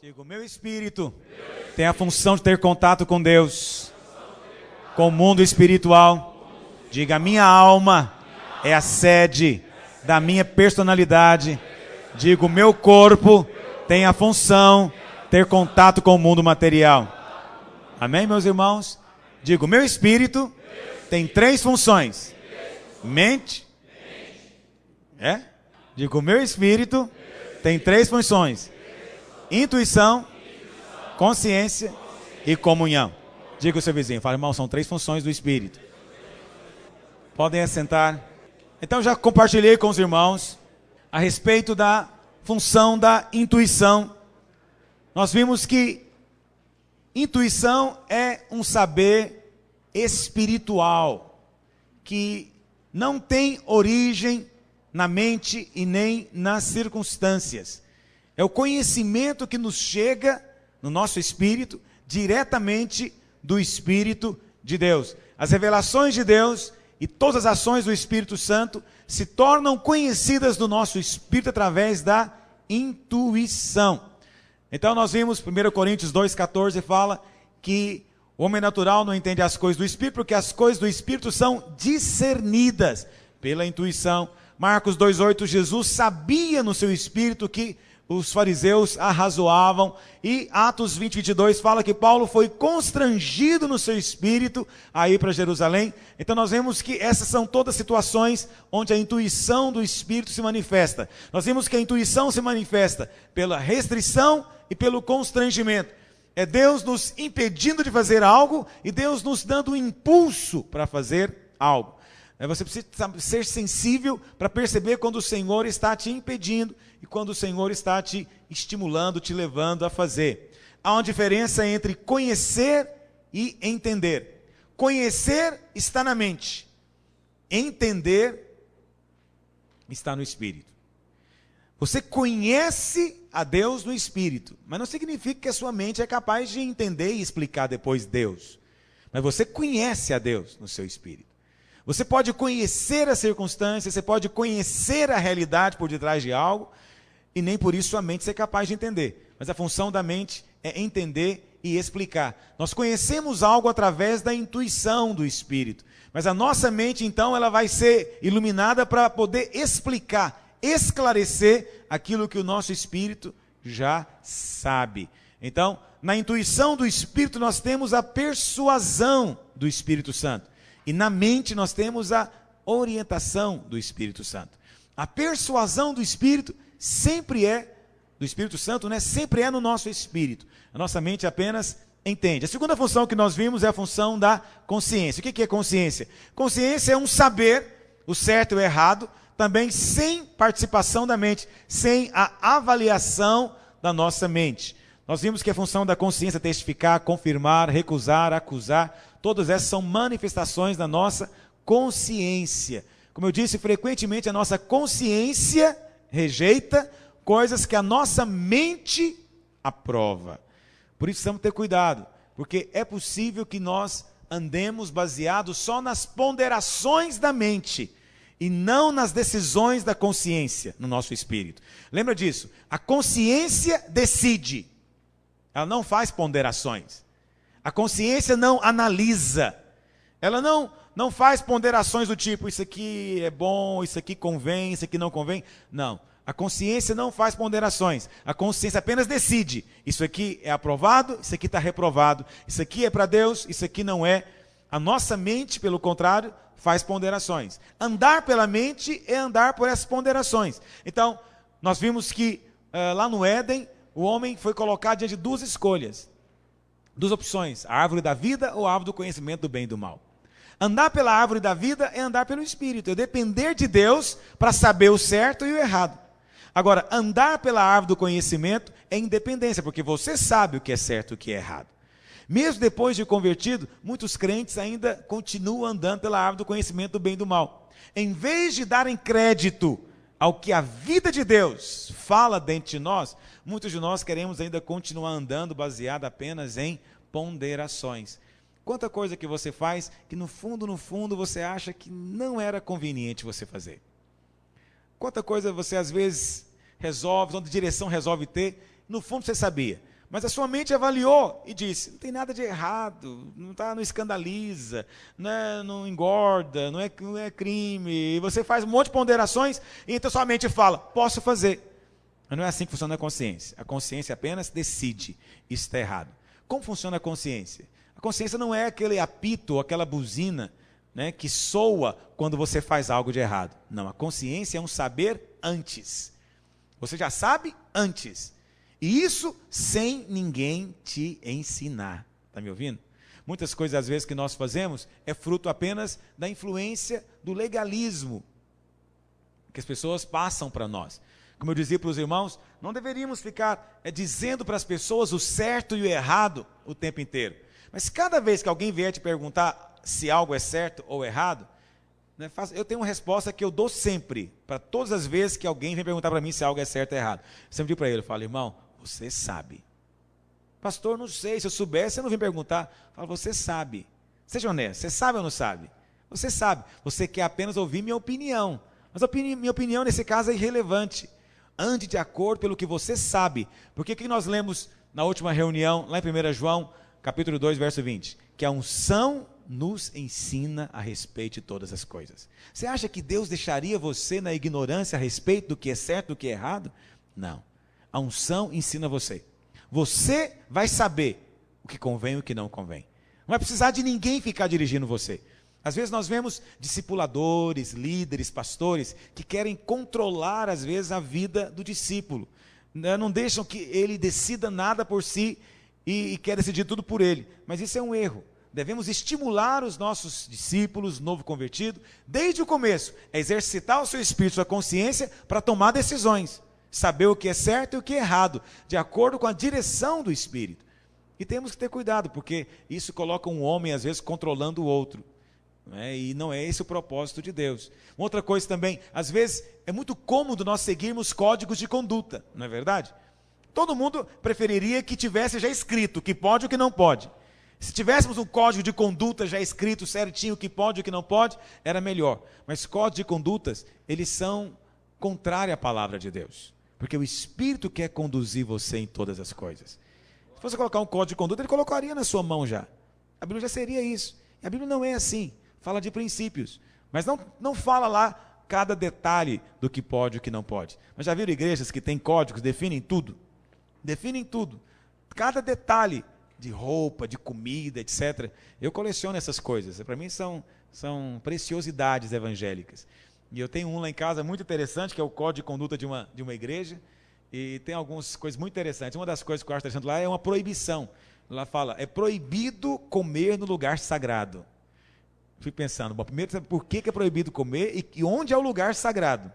Digo, meu espírito tem a função de ter contato com Deus, com o mundo espiritual. Diga, a minha alma é a sede da minha personalidade. Digo, meu corpo tem a função de ter contato com o mundo material. Amém, meus irmãos? Digo, meu espírito tem 3 funções. Mente. Digo, meu espírito tem 3 funções. Intuição, consciência e comunhão. Diga ao seu vizinho, fala, irmão, são 3 funções do espírito. Podem assentar. Então já compartilhei com os irmãos a respeito da função da intuição. Nós vimos que intuição é um saber espiritual que não tem origem na mente e nem nas circunstâncias. É o conhecimento que nos chega no nosso espírito, diretamente do Espírito de Deus. As revelações de Deus e todas as ações do Espírito Santo se tornam conhecidas do nosso espírito através da intuição. Então nós vimos, 1 Coríntios 2,14 fala que o homem natural não entende as coisas do Espírito, porque as coisas do Espírito são discernidas pela intuição. Marcos 2,8, Jesus sabia no seu espírito que os fariseus arrazoavam. E Atos 20:22 fala que Paulo foi constrangido no seu espírito a ir para Jerusalém. Então nós vemos que essas são todas situações onde a intuição do espírito se manifesta. Nós vimos que a intuição se manifesta pela restrição e pelo constrangimento. É Deus nos impedindo de fazer algo e Deus nos dando um impulso para fazer algo. Você precisa ser sensível para perceber quando o Senhor está te impedindo e quando o Senhor está te estimulando, te levando a fazer. Há uma diferença entre conhecer e entender. Conhecer está na mente. Entender está no Espírito. Você conhece a Deus no Espírito, mas não significa que a sua mente é capaz de entender e explicar depois Deus. Mas você conhece a Deus no seu Espírito. Você pode conhecer as circunstâncias, você pode conhecer a realidade por detrás de algo, e nem por isso a mente ser capaz de entender. Mas a função da mente é entender e explicar. Nós conhecemos algo através da intuição do Espírito, mas a nossa mente, então, ela vai ser iluminada para poder explicar, esclarecer aquilo que o nosso Espírito já sabe. Então, na intuição do Espírito, nós temos a persuasão do Espírito Santo. E na mente nós temos a orientação do Espírito Santo. A persuasão do Espírito sempre é, do Espírito Santo, né? Sempre é no nosso espírito. A nossa mente apenas entende. A segunda função que nós vimos é a função da consciência. O que é consciência? Consciência é um saber, o certo e o errado, também sem participação da mente, sem a avaliação da nossa mente. Nós vimos que a função da consciência é testificar, confirmar, recusar, acusar. Todas essas são manifestações da nossa consciência. Como eu disse, frequentemente a nossa consciência rejeita coisas que a nossa mente aprova. Por isso precisamos ter cuidado, porque é possível que nós andemos baseados só nas ponderações da mente e não nas decisões da consciência no nosso espírito. Lembra disso? A consciência decide, ela não faz ponderações. A consciência não analisa, ela não faz ponderações do tipo, isso aqui é bom, isso aqui convém, isso aqui não convém. Não, a consciência não faz ponderações, a consciência apenas decide, isso aqui é aprovado, isso aqui está reprovado, isso aqui é para Deus, isso aqui não é. A nossa mente, pelo contrário, faz ponderações. Andar pela mente é andar por essas ponderações. Então, nós vimos que lá no Éden, o homem foi colocado diante de 2 escolhas. 2 opções, a árvore da vida ou a árvore do conhecimento do bem e do mal. Andar pela árvore da vida é andar pelo Espírito, é depender de Deus para saber o certo e o errado. Agora, andar pela árvore do conhecimento é independência, porque você sabe o que é certo e o que é errado. Mesmo depois de convertido, muitos crentes ainda continuam andando pela árvore do conhecimento do bem e do mal. Em vez de darem crédito ao que a vida de Deus fala dentro de nós, muitos de nós queremos ainda continuar andando baseado apenas em ponderações. Quanta coisa que você faz que no fundo você acha que não era conveniente você fazer. Quanta coisa você às vezes resolve, onde direção resolve ter, no fundo você sabia. Mas a sua mente avaliou e disse, não tem nada de errado, não escandaliza, não engorda, não é crime. E você faz um monte de ponderações e então sua mente fala, posso fazer. Mas não é assim que funciona a consciência. A consciência apenas decide, isso está errado. Como funciona a consciência? A consciência não é aquele apito ou aquela buzina, né, que soa quando você faz algo de errado. Não, a consciência é um saber antes. Você já sabe antes. E isso sem ninguém te ensinar. Está me ouvindo? Muitas coisas, às vezes, que nós fazemos é fruto apenas da influência do legalismo que as pessoas passam para nós. Como eu dizia para os irmãos, não deveríamos ficar dizendo para as pessoas o certo e o errado o tempo inteiro. Mas cada vez que alguém vier te perguntar se algo é certo ou errado, né, eu tenho uma resposta que eu dou sempre, para todas as vezes que alguém vem perguntar para mim se algo é certo ou errado. Eu sempre digo para ele, eu falo, irmão, você sabe. Pastor, não sei, se eu soubesse, eu não vim perguntar. Eu falo, você sabe. Seja honesto, você sabe ou não sabe? Você sabe. Você quer apenas ouvir minha opinião. Mas minha opinião, nesse caso, é irrelevante. Ande de acordo pelo que você sabe. Porque o que nós lemos na última reunião, lá em 1 João, capítulo 2, verso 20? Que a unção nos ensina a respeito de todas as coisas. Você acha que Deus deixaria você na ignorância a respeito do que é certo e do que é errado? Não. A unção ensina você. Você vai saber o que convém e o que não convém. Não vai precisar de ninguém ficar dirigindo você. Às vezes nós vemos discipuladores, líderes, pastores, que querem controlar, às vezes, a vida do discípulo. Não deixam que ele decida nada por si e quer decidir tudo por ele. Mas isso é um erro. Devemos estimular os nossos discípulos, novo convertido, desde o começo, a exercitar o seu espírito, sua consciência, para tomar decisões. Saber o que é certo e o que é errado, de acordo com a direção do Espírito. E temos que ter cuidado, porque isso coloca um homem, às vezes, controlando o outro. E não é esse o propósito de Deus. Uma outra coisa também, às vezes, é muito cômodo nós seguirmos códigos de conduta, não é verdade? Todo mundo preferiria que tivesse já escrito o que pode e o que não pode. Se tivéssemos um código de conduta já escrito certinho, o que pode e o que não pode, era melhor. Mas códigos de condutas, eles são contrários à palavra de Deus. Porque o Espírito quer conduzir você em todas as coisas. Se você colocar um código de conduta, ele colocaria na sua mão já. A Bíblia já seria isso. E a Bíblia não é assim. Fala de princípios. Mas não fala lá cada detalhe do que pode e o que não pode. Mas já viram igrejas que têm códigos, definem tudo? Definem tudo. Cada detalhe de roupa, de comida, etc. Eu coleciono essas coisas. Para mim são preciosidades evangélicas. E eu tenho um lá em casa muito interessante, que é o código de conduta de uma igreja, e tem algumas coisas muito interessantes. Uma das coisas que eu acho interessante lá é uma proibição. Lá fala, é proibido comer no lugar sagrado. Fui pensando, bom, primeiro, por que é proibido comer e onde é o lugar sagrado?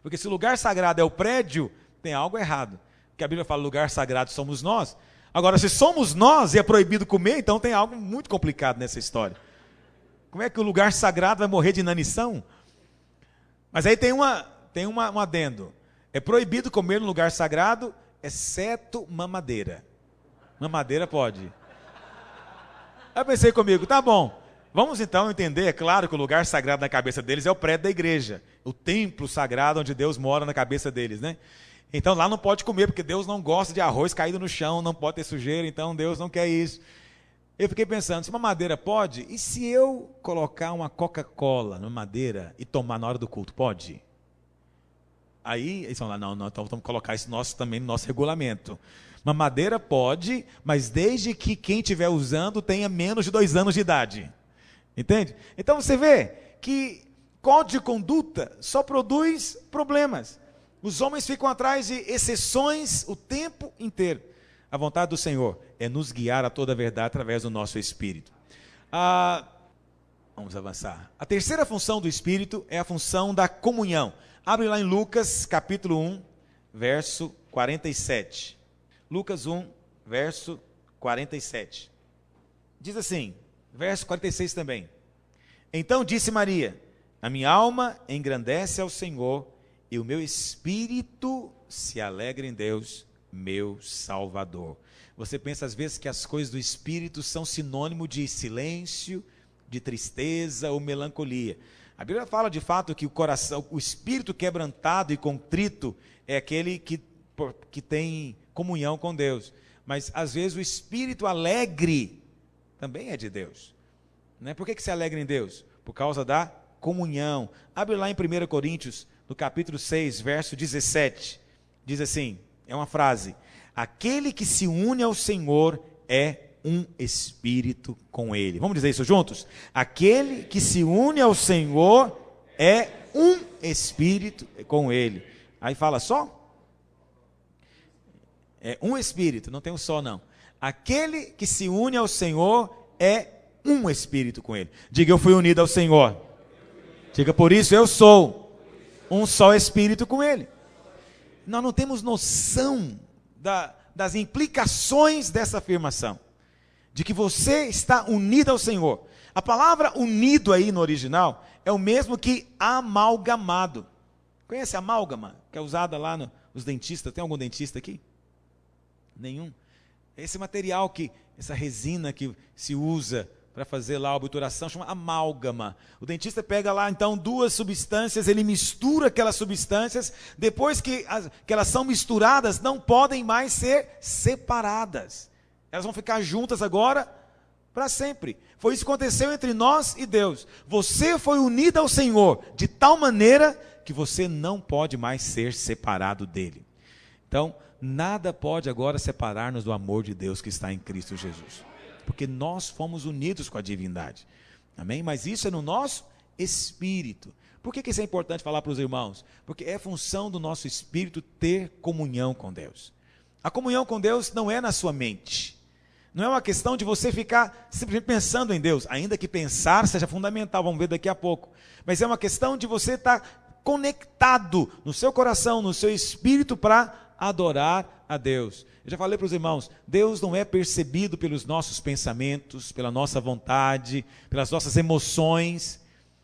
Porque se o lugar sagrado é o prédio, tem algo errado. Porque a Bíblia fala, lugar sagrado somos nós. Agora, se somos nós e é proibido comer, então tem algo muito complicado nessa história. Como é que o lugar sagrado vai morrer de inanição? Mas aí tem um adendo. É proibido comer no lugar sagrado, exceto mamadeira. Mamadeira pode. Aí eu pensei comigo, tá bom, vamos então entender, é claro que o lugar sagrado na cabeça deles é o prédio da igreja, o templo sagrado onde Deus mora na cabeça deles, né? Então lá não pode comer, porque Deus não gosta de arroz caído no chão, não pode ter sujeira, então Deus não quer isso. Eu fiquei pensando, se uma madeira pode, e se eu colocar uma Coca-Cola numa madeira e tomar na hora do culto, pode? Aí eles vão lá, não, então vamos colocar isso também no nosso regulamento. Uma madeira pode, mas desde que quem estiver usando tenha menos de 2 anos de idade. Entende? Então você vê que código de conduta só produz problemas. Os homens ficam atrás de exceções o tempo inteiro. A vontade do Senhor é nos guiar a toda a verdade através do nosso Espírito. Vamos avançar. A terceira função do Espírito é a função da comunhão. Abre lá em Lucas, capítulo 1, verso 47. Lucas 1, verso 47. Diz assim, verso 46 também. Então disse Maria, a minha alma engrandece ao Senhor, e o meu espírito se alegra em Deus, meu Salvador. Você pensa às vezes que as coisas do Espírito são sinônimo de silêncio, de tristeza ou melancolia. A Bíblia fala de fato que o espírito quebrantado e contrito é aquele que tem comunhão com Deus. Mas às vezes o espírito alegre também é de Deus. Né? Por que se alegra em Deus? Por causa da comunhão. Abre lá em 1 Coríntios, no capítulo 6, verso 17. Diz assim, é uma frase: aquele que se une ao Senhor é um espírito com Ele. Vamos dizer isso juntos? Aquele que se une ao Senhor é um espírito com Ele. Aí fala só? É um espírito, não tem um só não. Aquele que se une ao Senhor é um espírito com Ele. Diga, eu fui unido ao Senhor. Diga, por isso eu sou um só espírito com Ele. Nós não temos noção das implicações dessa afirmação, de que você está unido ao Senhor. A palavra unido aí no original é o mesmo que amalgamado. Conhece a amálgama, que é usada lá nos dentistas? Tem algum dentista aqui? Nenhum? Esse material, essa resina que se usa para fazer lá a obturação, chama amálgama. O dentista pega lá, então, duas substâncias, ele mistura aquelas substâncias, depois que elas são misturadas, não podem mais ser separadas. Elas vão ficar juntas agora para sempre. Foi isso que aconteceu entre nós e Deus. Você foi unido ao Senhor de tal maneira que você não pode mais ser separado dele. Então, nada pode agora separar-nos do amor de Deus que está em Cristo Jesus. Porque nós fomos unidos com a divindade. Amém? Mas isso é no nosso espírito. Por que isso é importante falar para os irmãos? Porque é função do nosso espírito ter comunhão com Deus. A comunhão com Deus não é na sua mente. Não é uma questão de você ficar simplesmente pensando em Deus. Ainda que pensar seja fundamental, vamos ver daqui a pouco. Mas é uma questão de você estar conectado no seu coração, no seu espírito para adorar a Deus. Eu já falei para os irmãos, Deus não é percebido pelos nossos pensamentos, pela nossa vontade, pelas nossas emoções,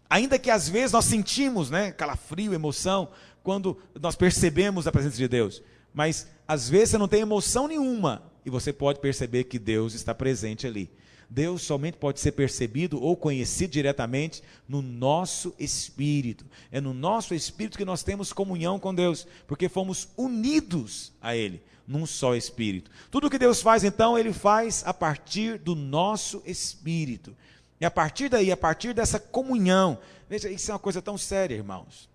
ainda que às vezes nós sentimos, calafrio, emoção, quando nós percebemos a presença de Deus, mas às vezes você não tem emoção nenhuma, e você pode perceber que Deus está presente ali. Deus somente pode ser percebido ou conhecido diretamente no nosso espírito. É no nosso espírito que nós temos comunhão com Deus, porque fomos unidos a Ele, num só espírito. Tudo que Deus faz, então, Ele faz a partir do nosso espírito. E a partir daí, a partir dessa comunhão, veja, isso é uma coisa tão séria, irmãos.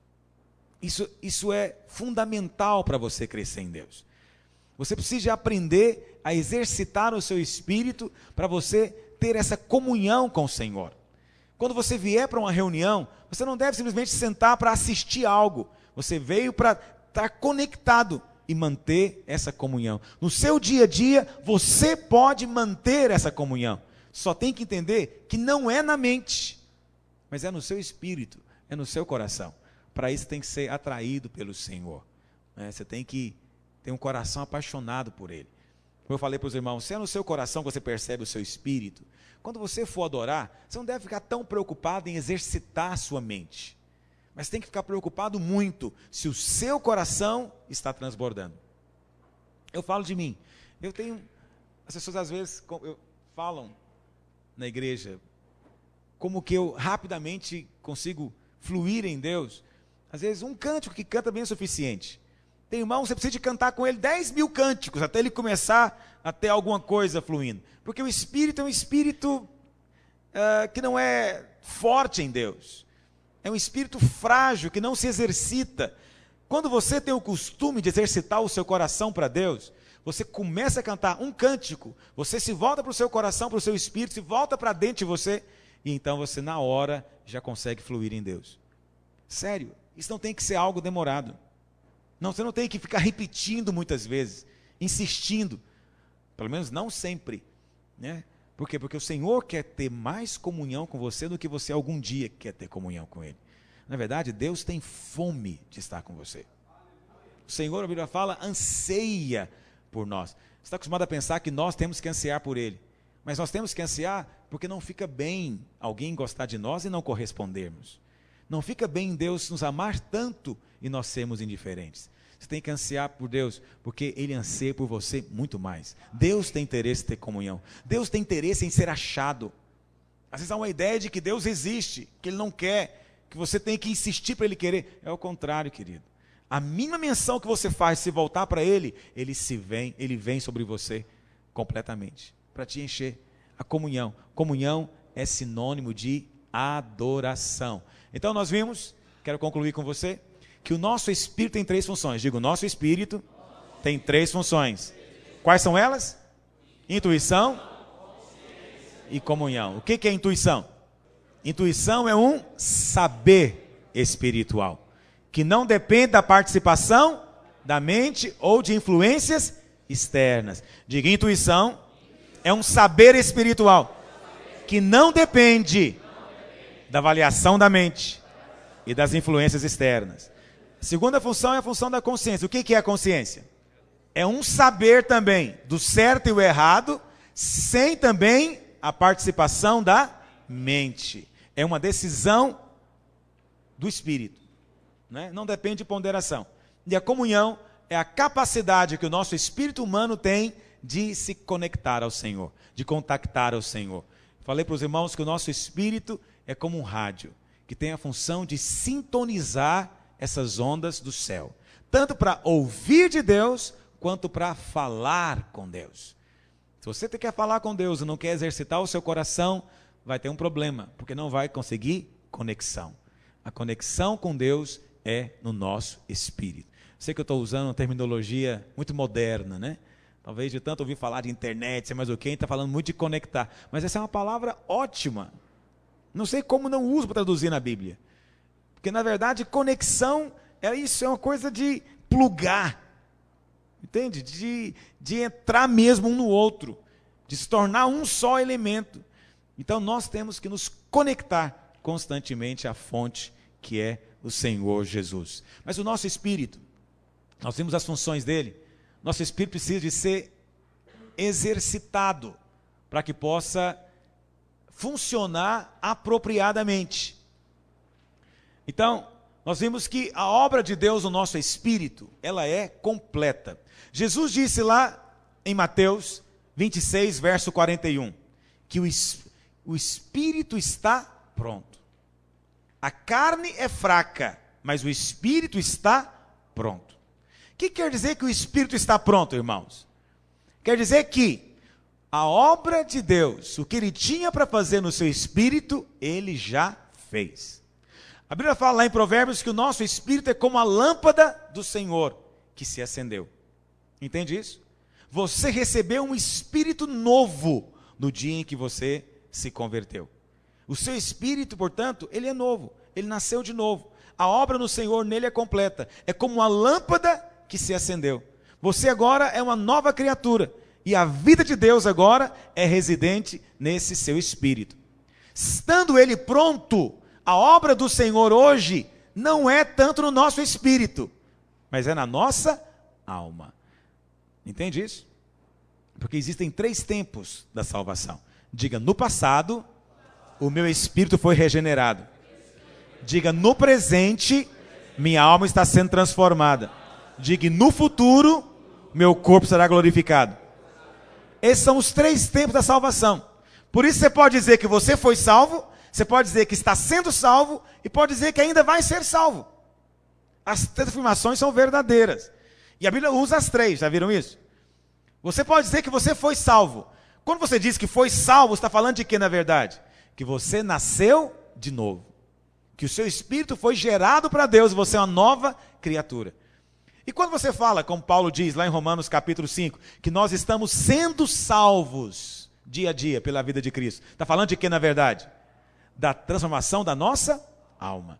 Isso é fundamental para você crescer em Deus. Você precisa aprender a exercitar o seu espírito para você ter essa comunhão com o Senhor. Quando você vier para uma reunião, você não deve simplesmente sentar para assistir algo. Você veio para estar conectado e manter essa comunhão. No seu dia a dia, você pode manter essa comunhão. Só tem que entender que não é na mente, mas é no seu espírito, é no seu coração. Para isso tem que ser atraído pelo Senhor. Você tem que ter um coração apaixonado por Ele. Como eu falei para os irmãos, se é no seu coração que você percebe o seu espírito, quando você for adorar, você não deve ficar tão preocupado em exercitar a sua mente. Mas tem que ficar preocupado muito se o seu coração está transbordando. Eu falo de mim. As pessoas às vezes falam na igreja, como que eu rapidamente consigo fluir em Deus. Às vezes um cântico que canta bem é suficiente. Tem irmão, você precisa de cantar com ele 10.000 cânticos, até ele começar a ter alguma coisa fluindo. Porque o Espírito é um Espírito que não é forte em Deus. É um Espírito frágil, que não se exercita. Quando você tem o costume de exercitar o seu coração para Deus, você começa a cantar um cântico, você se volta para o seu coração, para o seu Espírito, se volta para dentro de você, e então você na hora já consegue fluir em Deus. Sério, isso não tem que ser algo demorado. Não, você não tem que ficar repetindo muitas vezes, insistindo, pelo menos não sempre, né? Por quê? Porque o Senhor quer ter mais comunhão com você do que você algum dia quer ter comunhão com Ele. Na verdade, Deus tem fome de estar com você. O Senhor, a Bíblia fala, anseia por nós. Você está acostumado a pensar que nós temos que ansiar por Ele, mas nós temos que ansiar porque não fica bem alguém gostar de nós e não correspondermos. Não fica bem Deus nos amar tanto e nós sermos indiferentes. Você tem que ansiar por Deus, porque Ele anseia por você muito mais. Deus tem interesse em ter comunhão. Deus tem interesse em ser achado. Às vezes há uma ideia de que Deus existe, que Ele não quer, que você tem que insistir para Ele querer. É o contrário, querido. A mínima menção que você faz, se voltar para ele, ele vem sobre você completamente, para te encher. A comunhão. Comunhão é sinônimo de adoração. Então nós vimos, quero concluir com você, que o nosso espírito tem 3 funções. Digo, o nosso espírito tem 3 funções. Quais são elas? Intuição e comunhão. O que é intuição? Intuição é um saber espiritual, que não depende da participação da mente ou de influências externas. Diga, intuição é um saber espiritual, que não depende da avaliação da mente e das influências externas. A segunda função é a função da consciência. O que é a consciência? É um saber também do certo e o errado, sem também a participação da mente. É uma decisão do espírito, né? Não depende de ponderação. E a comunhão é a capacidade que o nosso espírito humano tem de se conectar ao Senhor, de contactar ao Senhor. Falei para os irmãos que o nosso espírito é como um rádio, que tem a função de sintonizar essas ondas do céu, tanto para ouvir de Deus, quanto para falar com Deus. Se você quer falar com Deus e não quer exercitar o seu coração, vai ter um problema, porque não vai conseguir conexão. A conexão com Deus é no nosso espírito. Sei que eu estou usando uma terminologia muito moderna, né? Talvez de tanto ouvir falar de internet, sei mais o que, está falando muito de conectar. Mas essa é uma palavra ótima. Não sei como não uso para traduzir na Bíblia. Porque, na verdade, conexão é isso, é uma coisa de plugar. Entende? De entrar mesmo um no outro. De se tornar um só elemento. Então, nós temos que nos conectar constantemente à fonte que é o Senhor Jesus. Mas o nosso espírito, nós vimos as funções dele. Nosso espírito precisa de ser exercitado para que possa funcionar apropriadamente. Então, nós vimos que a obra de Deus no nosso espírito, ela é completa. Jesus disse lá em Mateus 26, verso 41, que o espírito está pronto. A carne é fraca, mas o espírito está pronto. O que quer dizer que o espírito está pronto, irmãos? Quer dizer que a obra de Deus, o que ele tinha para fazer no seu espírito, ele já fez. A Bíblia fala lá em Provérbios que o nosso espírito é como a lâmpada do Senhor que se acendeu. Entende isso? Você recebeu um espírito novo no dia em que você se converteu. O seu espírito, portanto, ele é novo, ele nasceu de novo. A obra no Senhor nele é completa. É como uma lâmpada que se acendeu. Você agora é uma nova criatura. E a vida de Deus agora é residente nesse seu espírito. Estando ele pronto, a obra do Senhor hoje não é tanto no nosso espírito, mas é na nossa alma. Entende isso? Porque existem 3 tempos da salvação. Diga, no passado, o meu espírito foi regenerado. Diga, no presente, minha alma está sendo transformada. Diga, no futuro, meu corpo será glorificado. Esses são os 3 tempos da salvação. Por isso você pode dizer que você foi salvo, você pode dizer que está sendo salvo, e pode dizer que ainda vai ser salvo. As 3 afirmações são verdadeiras. E a Bíblia usa as 3, já viram isso? Você pode dizer que você foi salvo. Quando você diz que foi salvo, você está falando de quê, na verdade? Que você nasceu de novo. Que o seu espírito foi gerado para Deus, e você é uma nova criatura. E quando você fala, como Paulo diz lá em Romanos capítulo 5, que nós estamos sendo salvos dia a dia pela vida de Cristo, está falando de quê, na verdade? Da transformação da nossa alma.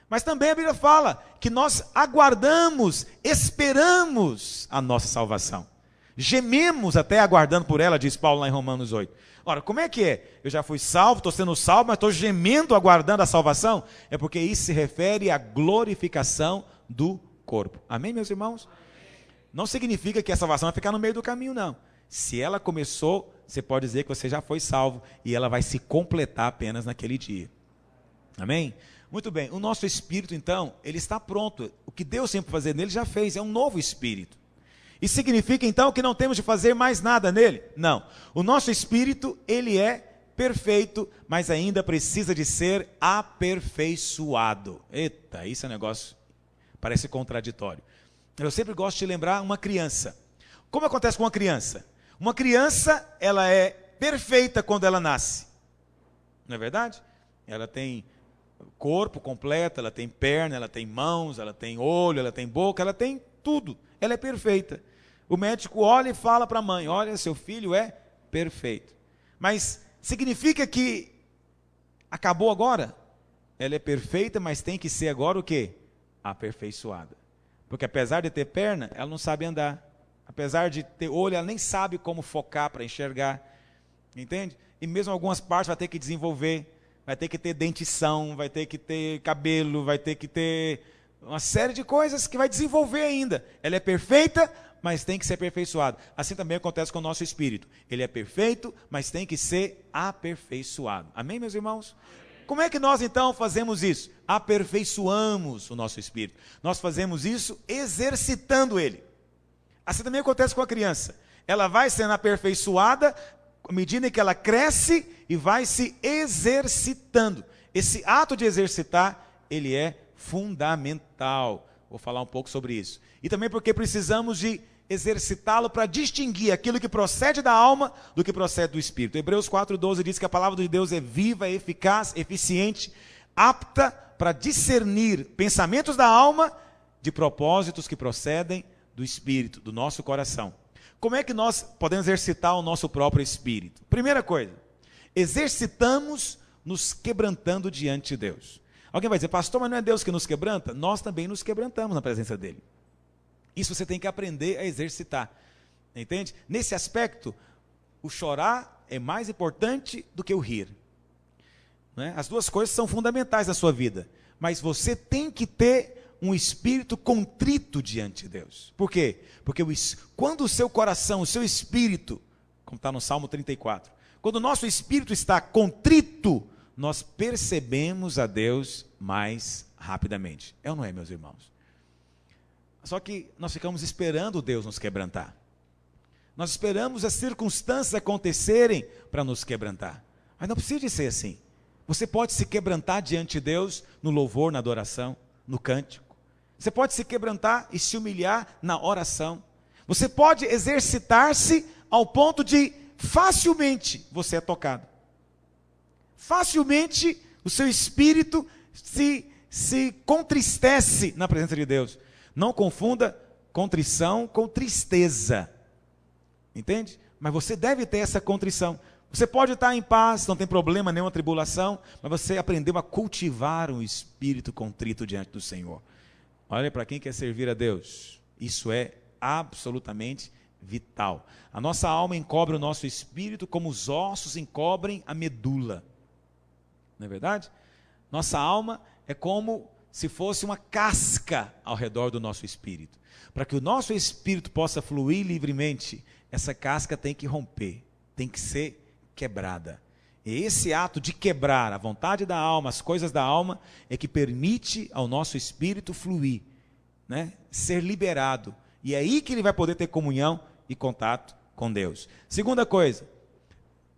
Mas também a Bíblia fala que nós aguardamos, esperamos a nossa salvação. Gememos até aguardando por ela, diz Paulo lá em Romanos 8. Ora, como é que é? Eu já fui salvo, estou sendo salvo, mas estou gemendo aguardando a salvação? É porque isso se refere à glorificação do corpo. Amém, meus irmãos? Não significa que a salvação vai ficar no meio do caminho, não. Se ela começou, você pode dizer que você já foi salvo e ela vai se completar apenas naquele dia. Amém? Muito bem, o nosso espírito, então, ele está pronto. O que Deus sempre fazer nele já fez, é um novo espírito. Isso significa, então, que não temos de fazer mais nada nele? Não. O nosso espírito, ele é perfeito, mas ainda precisa de ser aperfeiçoado. Eita, isso é um negócio Parece contraditório. Eu sempre gosto de lembrar uma criança. Como acontece com uma criança? Uma criança, ela é perfeita quando ela nasce. Não é verdade? Ela tem corpo completo, ela tem perna, ela tem mãos, ela tem olho, ela tem boca, ela tem tudo. Ela é perfeita. O médico olha e fala para a mãe, olha, seu filho é perfeito. Mas significa que acabou agora? Ela é perfeita, mas tem que ser agora o quê? Aperfeiçoada. Porque apesar de ter perna, ela não sabe andar. Apesar de ter olho, ela nem sabe como focar para enxergar. Entende? E mesmo algumas partes vai ter que desenvolver. Vai ter que ter dentição, vai ter que ter cabelo, vai ter que ter uma série de coisas que vai desenvolver ainda. Ela é perfeita, mas tem que ser aperfeiçoada. Assim também acontece com o nosso espírito. Ele é perfeito, mas tem que ser aperfeiçoado. Amém, meus irmãos? Como é que nós então fazemos isso? Aperfeiçoamos o nosso espírito. Nós fazemos isso exercitando ele. Assim também acontece com a criança. Ela vai sendo aperfeiçoada à medida que ela cresce e vai se exercitando. Esse ato de exercitar, ele é fundamental. Vou falar um pouco sobre isso. E também porque precisamos de exercitá-lo para distinguir aquilo que procede da alma do que procede do espírito. Hebreus 4:12 diz que a palavra de Deus é viva, eficaz, eficiente, apta para discernir pensamentos da alma de propósitos que procedem do espírito, do nosso coração. Como é que nós podemos exercitar o nosso próprio espírito? Primeira coisa, exercitamos nos quebrantando diante de Deus. Alguém vai dizer, pastor, mas não é Deus que nos quebranta? Nós também nos quebrantamos na presença dele. Isso você tem que aprender a exercitar. Entende? Nesse aspecto, o chorar é mais importante do que o rir. Não é? As duas coisas são fundamentais na sua vida. Mas você tem que ter um espírito contrito diante de Deus. Por quê? Porque quando o seu coração, o seu espírito, como está no Salmo 34, quando o nosso espírito está contrito, nós percebemos a Deus mais rapidamente. É ou não é, meus irmãos? Só que nós ficamos esperando Deus nos quebrantar. Nós esperamos as circunstâncias acontecerem para nos quebrantar. Mas não precisa de ser assim. Você pode se quebrantar diante de Deus no louvor, na adoração, no cântico. Você pode se quebrantar e se humilhar na oração. Você pode exercitar-se ao ponto de facilmente você é tocado. Facilmente o seu espírito se contristece na presença de Deus. Não confunda contrição com tristeza. Entende? Mas você deve ter essa contrição. Você pode estar em paz, não tem problema, nenhuma tribulação, mas você aprendeu a cultivar um espírito contrito diante do Senhor. Olha, para quem quer servir a Deus, isso é absolutamente vital. A nossa alma encobre o nosso espírito como os ossos encobrem a medula. Não é verdade? Nossa alma é como se fosse uma casca ao redor do nosso espírito. Para que o nosso espírito possa fluir livremente, essa casca tem que romper, tem que ser quebrada. E esse ato de quebrar a vontade da alma, as coisas da alma, é que permite ao nosso espírito fluir, né? Ser liberado. E é aí que ele vai poder ter comunhão e contato com Deus. Segunda coisa,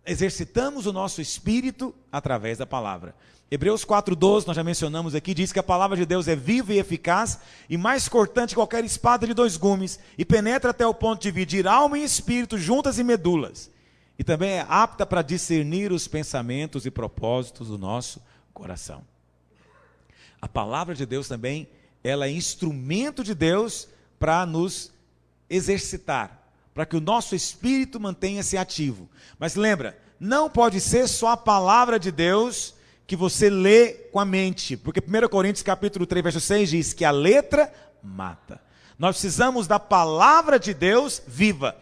exercitamos o nosso espírito através da palavra. Hebreus 4:12, nós já mencionamos aqui, diz que a palavra de Deus é viva e eficaz e mais cortante que qualquer espada de 2 gumes e penetra até o ponto de dividir alma e espírito, juntas e medulas. E também é apta para discernir os pensamentos e propósitos do nosso coração. A palavra de Deus também, ela é instrumento de Deus para nos exercitar, para que o nosso espírito mantenha-se ativo. Mas lembra, não pode ser só a palavra de Deus que você lê com a mente, porque 1 Coríntios capítulo 3, verso 6 diz que a letra mata. Nós precisamos da palavra de Deus viva.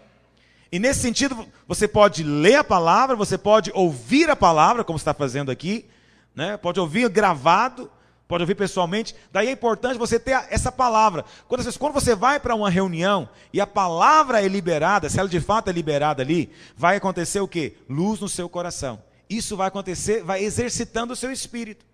E nesse sentido, você pode ler a palavra, você pode ouvir a palavra, como está fazendo aqui, né? Pode ouvir gravado, pode ouvir pessoalmente. Daí é importante você ter essa palavra. Quando você vai para uma reunião e a palavra é liberada, se ela de fato é liberada ali, vai acontecer o quê? Luz no seu coração. Isso vai acontecer, vai exercitando o seu espírito.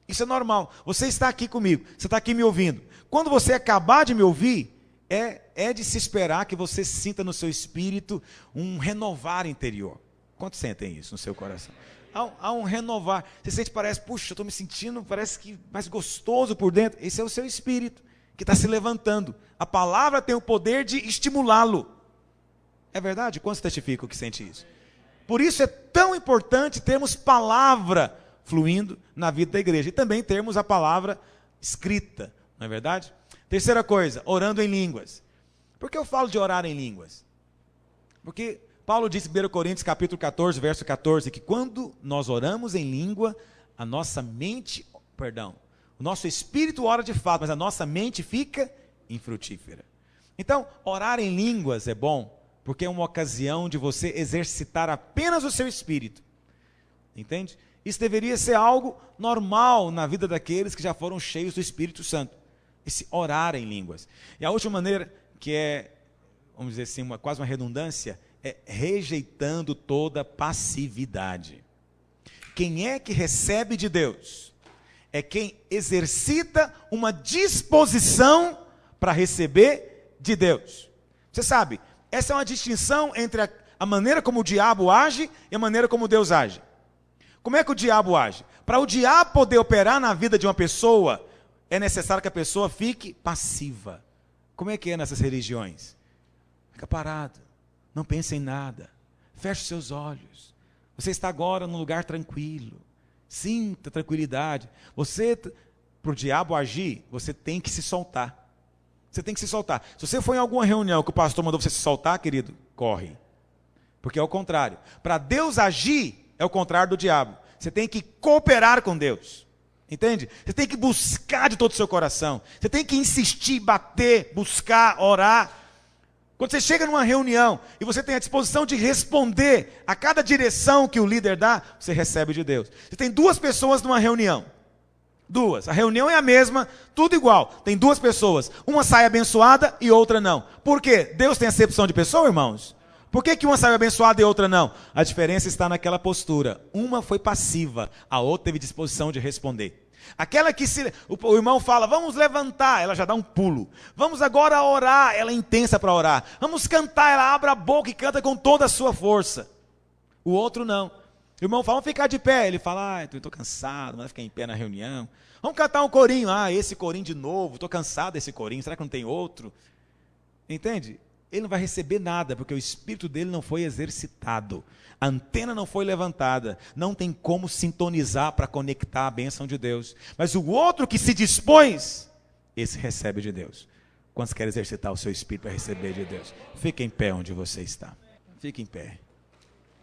Isso é normal. Você está aqui comigo, você está aqui me ouvindo. Quando você acabar de me ouvir, é de se esperar que você sinta no seu espírito um renovar interior. Quantos sentem isso no seu coração? Há um renovar. Você sente, parece, puxa, eu estou me sentindo, parece que mais gostoso por dentro. Esse é o seu espírito que está se levantando. A palavra tem o poder de estimulá-lo. É verdade? Quantos testificam que sente isso? Por isso é tão importante termos palavra fluindo na vida da igreja. E também termos a palavra escrita, não é verdade? Terceira coisa, orando em línguas. Por que eu falo de orar em línguas? Porque Paulo disse em 1 Coríntios capítulo 14, verso 14, que quando nós oramos em língua, a nossa mente, o nosso espírito ora de fato, mas a nossa mente fica infrutífera. Então, orar em línguas é bom, porque é uma ocasião de você exercitar apenas o seu espírito. Entende? Isso deveria ser algo normal na vida daqueles que já foram cheios do Espírito Santo. Esse orar em línguas. E a última maneira, que é, vamos dizer assim, quase uma redundância, é rejeitando toda passividade. Quem é que recebe de Deus? É quem exercita uma disposição para receber de Deus. Você sabe, essa é uma distinção entre a maneira como o diabo age e a maneira como Deus age. Como é que o diabo age? Para o diabo poder operar na vida de uma pessoa, é necessário que a pessoa fique passiva. Como é que é nessas religiões? Fica parado, não pensa em nada, feche seus olhos. Você está agora num lugar tranquilo, sinta tranquilidade. Para o diabo agir, você tem que se soltar. Você tem que se soltar. Se você for em alguma reunião que o pastor mandou você se soltar, querido, corre. Porque é o contrário. Para Deus agir, é o contrário do diabo. Você tem que cooperar com Deus. Entende? Você tem que buscar de todo o seu coração. Você tem que insistir, bater, buscar, orar. Quando você chega numa reunião e você tem a disposição de responder a cada direção que o líder dá, você recebe de Deus. Você tem duas pessoas numa reunião. Duas. A reunião é a mesma, tudo igual. Tem duas pessoas. Uma sai abençoada e outra não. Por quê? Deus tem acepção de pessoa, irmãos? Por que uma saiu abençoada e outra não? A diferença está naquela postura. Uma foi passiva, a outra teve disposição de responder. Aquela que o irmão fala, vamos levantar, ela já dá um pulo. Vamos agora orar, ela é intensa para orar. Vamos cantar, ela abre a boca e canta com toda a sua força. O outro não. O irmão fala, vamos ficar de pé. Ele fala, estou cansado, não vai ficar em pé na reunião. Vamos cantar um corinho. Esse corinho de novo, estou cansado desse corinho, será que não tem outro? Entende? Ele não vai receber nada, porque o espírito dele não foi exercitado. A antena não foi levantada. Não tem como sintonizar para conectar a bênção de Deus. Mas o outro que se dispôs, esse recebe de Deus. Quantos querem exercitar o seu espírito para receber de Deus? Fique em pé onde você está. Fique em pé.